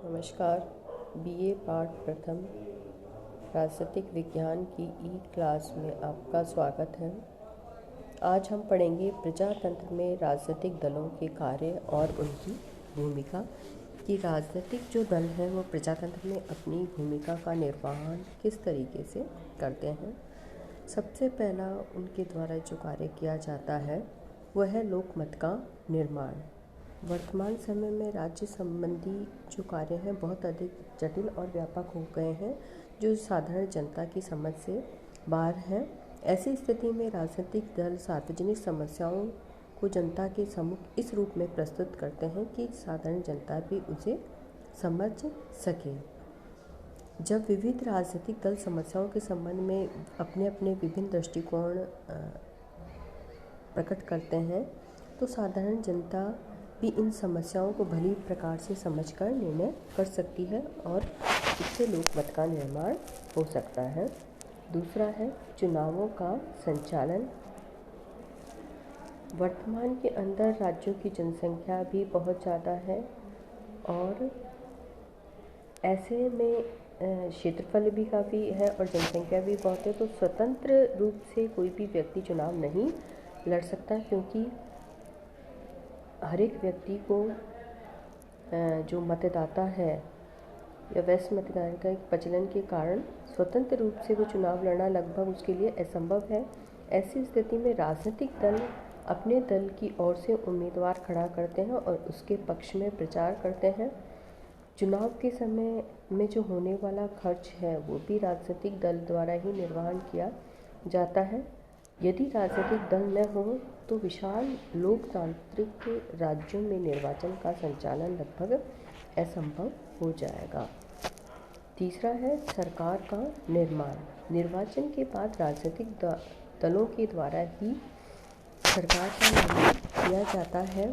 नमस्कार। बीए पाठ प्रथम राजनीतिक विज्ञान की ई क्लास में आपका स्वागत है। आज हम पढ़ेंगे प्रजातंत्र में राजनीतिक दलों के कार्य और उनकी भूमिका कि राजनीतिक जो दल हैं वो प्रजातंत्र में अपनी भूमिका का निर्वहन किस तरीके से करते हैं। सबसे पहला उनके द्वारा जो कार्य किया जाता है वह है लोकमत का निर्माण। वर्तमान समय में राज्य संबंधी जो कार्य हैं बहुत अधिक जटिल और व्यापक हो गए हैं, जो साधारण जनता की समझ से बाहर हैं। ऐसी स्थिति में राजनीतिक दल सार्वजनिक समस्याओं को जनता के सम्मुख इस रूप में प्रस्तुत करते हैं कि साधारण जनता भी उसे समझ सके। जब विविध राजनीतिक दल समस्याओं के संबंध में अपने अपने विभिन्न दृष्टिकोण प्रकट करते हैं तो साधारण जनता भी इन समस्याओं को भली प्रकार से समझकर निर्णय कर सकती है और इससे लोकमत का निर्माण हो सकता है। दूसरा है चुनावों का संचालन। वर्तमान के अंदर राज्यों की जनसंख्या भी बहुत ज़्यादा है और ऐसे में क्षेत्रफल भी काफ़ी है और जनसंख्या भी बहुत है, तो स्वतंत्र रूप से कोई भी व्यक्ति चुनाव नहीं लड़ सकता, क्योंकि हर एक व्यक्ति को जो मतदाता है या वैश्य मतदान का एक प्रचलन के कारण स्वतंत्र रूप से वो चुनाव लड़ना लगभग उसके लिए असंभव है। ऐसी स्थिति में राजनीतिक दल अपने दल की ओर से उम्मीदवार खड़ा करते हैं और उसके पक्ष में प्रचार करते हैं। चुनाव के समय में जो होने वाला खर्च है वो भी राजनीतिक दल द्वारा ही निर्वहन किया जाता है। यदि राजनीतिक दल न हो तो विशाल लोकतांत्रिक राज्यों में निर्वाचन का संचालन लगभग असंभव हो जाएगा। तीसरा है सरकार का निर्माण। निर्वाचन के बाद राजनीतिक दलों के द्वारा ही सरकार का निर्माण किया जाता है।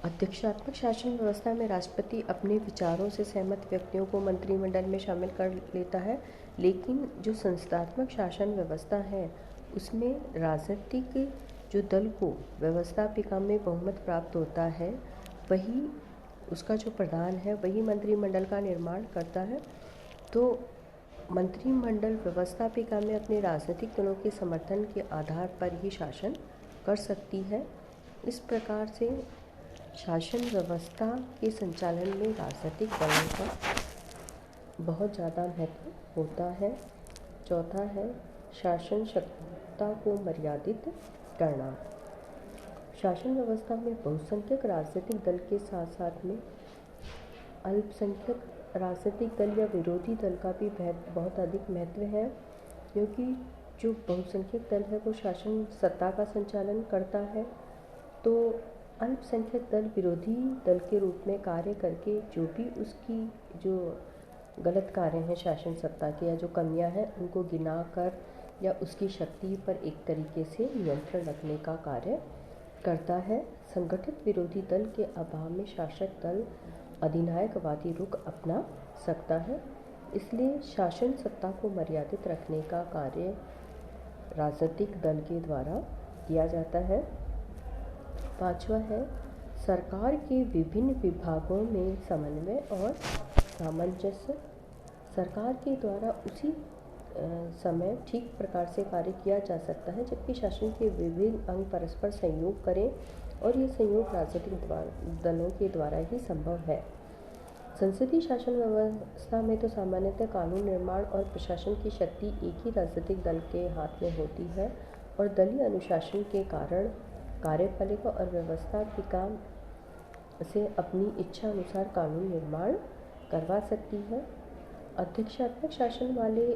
अध्यक्षात्मक शासन व्यवस्था में राष्ट्रपति अपने विचारों से सहमत व्यक्तियों को मंत्रिमंडल में शामिल कर लेता है, लेकिन जो संस्थात्मक शासन व्यवस्था है उसमें राजनीतिक जो दल को व्यवस्थापिका में बहुमत प्राप्त होता है, वही उसका जो प्रधान है वही मंत्रिमंडल का निर्माण करता है। तो मंत्रिमंडल व्यवस्थापिका में अपने राजनीतिक दलों के समर्थन के आधार पर ही शासन कर सकती है। इस प्रकार से शासन व्यवस्था के संचालन में राजनीतिक दलों का बहुत ज़्यादा महत्व होता है। चौथा है शासन सत्ता को मर्यादित करना। शासन व्यवस्था में बहुसंख्यक राजनीतिक दल के साथ साथ में अल्पसंख्यक राजनीतिक दल या विरोधी दल का भी बहुत अधिक महत्व है, क्योंकि जो बहुसंख्यक दल है वो शासन सत्ता का संचालन करता है, तो अल्पसंख्यक दल विरोधी दल के रूप में कार्य करके जो भी उसकी जो गलत कार्य हैं शासन सत्ता के या जो कमियां हैं उनको गिना कर या उसकी शक्ति पर एक तरीके से नियंत्रण रखने का कार्य करता है। संगठित विरोधी दल के अभाव में शासक दल अधिनायकवादी रुख अपना सकता है, इसलिए शासन सत्ता को मर्यादित रखने का कार्य राजनीतिक दल के द्वारा किया जाता है। पांचवा है सरकार के विभिन्न विभागों में समन्वय और सामंजस्य। सरकार के द्वारा उसी समय ठीक प्रकार से कार्य किया जा सकता है जबकि शासन के विभिन्न अंग परस्पर सहयोग करें, और ये सहयोग राजनीतिक दलों के द्वारा ही संभव है। संसदीय शासन व्यवस्था में तो सामान्यतः कानून निर्माण और प्रशासन की शक्ति एक ही राजनीतिक दल के हाथ में होती है और दलीय अनुशासन के कारण कार्यपालिका और व्यवस्थापिका से अपनी इच्छा अनुसार कानून निर्माण करवा सकती है। अध्यक्षात्मक शासन वाले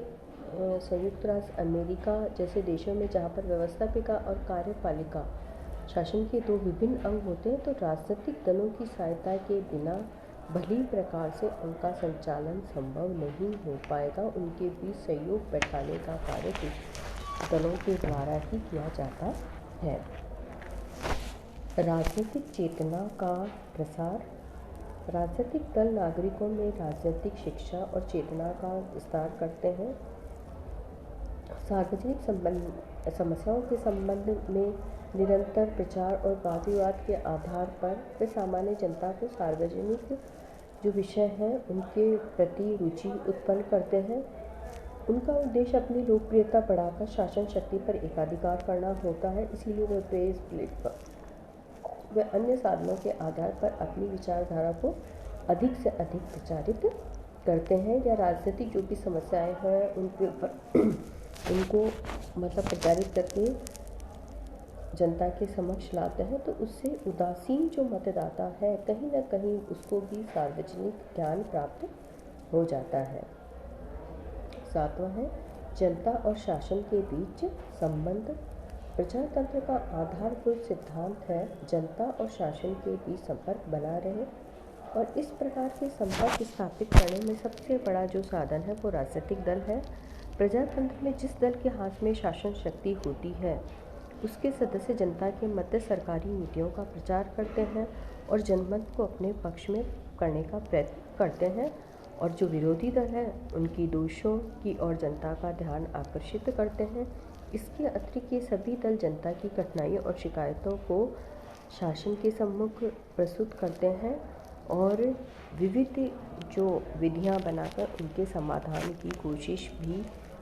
संयुक्त राष्ट्र अमेरिका जैसे देशों में जहाँ पर व्यवस्थापिका और कार्यपालिका शासन के दो विभिन्न अंग होते हैं, तो राजनीतिक दलों की सहायता के बिना भली प्रकार से उनका संचालन संभव नहीं हो पाएगा। उनके बीच सहयोग बैठाने का कार्य दलों के द्वारा ही किया जाता है। राजनीतिक चेतना का प्रसार। राजनीतिक दल नागरिकों में राजनीतिक शिक्षा और चेतना का विस्तार करते हैं। सार्वजनिक समस्याओं के संबंध में निरंतर प्रचार और वाद विवाद के आधार पर वे सामान्य जनता को सार्वजनिक जो विषय हैं उनके प्रति रुचि उत्पन्न करते हैं। उनका उद्देश्य अपनी लोकप्रियता बढ़ाकर शासन शक्ति पर एकाधिकार करना होता है। इसीलिए वे प्रेस, प्लेटफॉर्म व अन्य साधनों के आधार पर अपनी विचारधारा को अधिक से अधिक प्रचारित करते हैं, या राजनीतिक जो भी समस्याएं हैं उनके ऊपर उनको प्रचारित करके जनता के समक्ष लाते हैं। तो उससे उदासीन जो मतदाता है कहीं ना कहीं उसको भी सार्वजनिक ज्ञान प्राप्त हो जाता है। 7वां है जनता और शासन के बीच संबंध। प्रजातंत्र का आधारभूत सिद्धांत है जनता और शासन के बीच संपर्क बना रहे, और इस प्रकार के संपर्क स्थापित करने में सबसे बड़ा जो साधन है वो राजनीतिक दल है। प्रजातंत्र में जिस दल के हाथ में शासन शक्ति होती है उसके सदस्य जनता के मध्य सरकारी नीतियों का प्रचार करते हैं और जनमत को अपने पक्ष में करने का प्रयत्न करते हैं, और जो विरोधी दल है उनकी दोषों की ओर जनता का ध्यान आकर्षित करते हैं। इसके अतिरिक्त ये सभी दल जनता की कठिनाइयों और शिकायतों को शासन के सम्मुख प्रस्तुत करते हैं और विविध जो विधियां बनाकर उनके समाधान की कोशिश भी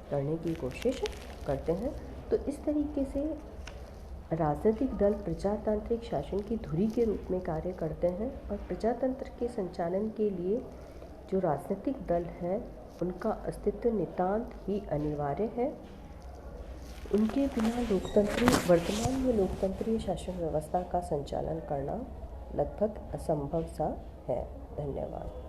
करने की कोशिश करते हैं। तो इस तरीके से राजनीतिक दल प्रजातांत्रिक शासन की धुरी के रूप में कार्य करते हैं, और प्रजातंत्र के संचालन के लिए जो राजनीतिक दल है उनका अस्तित्व नितांत ही अनिवार्य है। उनके बिना वर्तमान में लोकतंत्रीय शासन व्यवस्था का संचालन करना लगभग असंभव सा है। धन्यवाद।